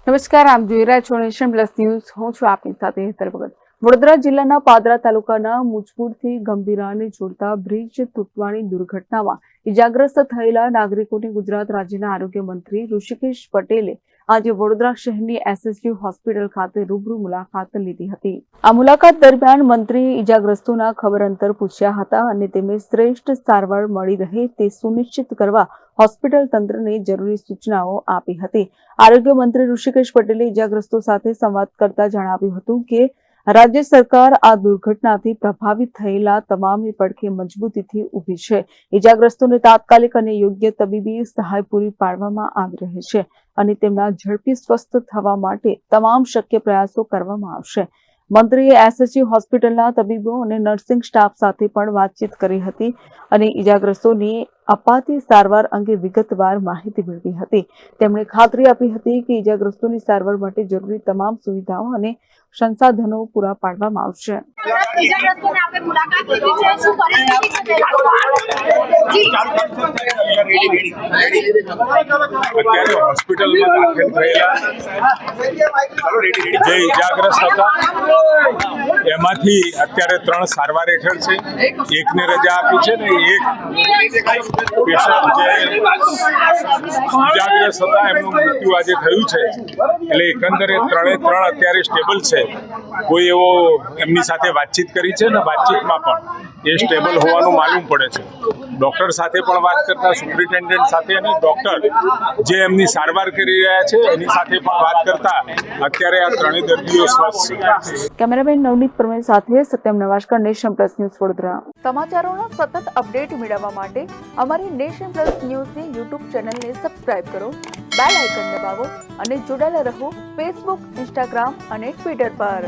નમસ્કાર, આપ જોઈ રહ્યા છો નેશન પ્લસ ન્યૂઝ. હું છું આપની સાથે હેતલ ભગત. વડોદરા જિલ્લાના પાદરા તાલુકાના મુજપુરથી ગંભીરાને જોડતા બ્રિજ તૂટવાની દુર્ઘટનામાં ઇજાગ્રસ્ત થયેલા નાગરિકોની ગુજરાત રાજ્યના આરોગ્ય મંત્રી ઋષિકેશ પટેલે આજે વડોદરા શહેરની એસએસજી હોસ્પિટલ ખાતે રૂબરૂ મુલાકાત લીધી હતી. આ મુલાકાત દરમિયાન મંત્રીએ ઇજાગ્રસ્તોના ખબર અંતર પૂછ્યા હતા અને તેમને શ્રેષ્ઠ સારવાર મળી રહે તે સુનિશ્ચિત કરવા હોસ્પિટલ તંત્રને જરૂરી સૂચનાઓ આપી હતી. આરોગ્ય મંત્રી ઋષિકેશ પટેલે ઇજાગ્રસ્તો સાથે સંવાદ કરતા જણાવ્યું હતું કે રાજ્ય સરકાર આ દુર્ઘટનાથી પ્રભાવિત થયેલા તમામની પડખે મજબૂતીથી ઊભી છે. ઇજાગ્રસ્તોને તાત્કાલિક અને યોગ્ય તબીબી સહાય પૂરી પાડવામાં આવી રહી છે અને તેમના ઝડપી સ્વસ્થ થવા માટે તમામ શક્ય પ્રયાસો કરવામાં આવશે. મંત્રીએ એસએસજી હોસ્પિટલના તબીબો અને નર્સિંગ સ્ટાફ સાથે પણ વાતચીત કરી હતી અને ઇજાગ્રસ્તોની અપાતી સારવાર અંગે વિગતવાર માહિતી મેળવી હતી. તેમણે ખાતરી આપી હતી કે ઇજાગ્રસ્તોની સારવાર માટે જરૂરી તમામ સુવિધાઓ અને સંસાધનો પૂરા પાડવામાં આવશે. અત્યારે હોસ્પિટલમાં દાખલ થયેલા જે ઇજાગ્રસ્ત હતા એમાંથી અત્યારે 3 સારવાર હેઠળ છે. એકને રજા આપી છે ને એક પેશન્ટ જે ઇજાગ્રસ્ત હતા એમનું મૃત્યુ આજે થયું છે. એટલે એકંદરે 3 અત્યારે સ્ટેબલ છે. કોઈ એવો એમની સાથે વાતચીત કરી છે ને વાતચીતમાં પણ એ સ્ટેબલ હોવાનું માલુમ પડે છે. ડોક્ટર સાથે પણ વાત કરતા, સુપ્રિન્ટેન્ડન્ટ સાથે અને ડોક્ટર જે એમની સારવાર કરી રહ્યા છે એની સાથે પણ વાત કરતા અત્યારે આ 3 દર્દીઓ સ્વસ્થ છે. કેમેરામેન નવનીત પરમેશ સાથે સત્યમ નવાશકર, નેશન પ્લસ ન્યૂઝ વડોદરા. સમાચારોનો સતત અપડેટ મેળવવા માટે અમારી નેશન પ્લસ ન્યૂઝની યુટ્યુબ ચેનલને સબસ્ક્રાઇબ કરો, બેલ આઇકન દબાવો અને જોડાયેલા રહો ફેસબુક, ઇન્સ્ટાગ્રામ અને ટ્વિટર પર.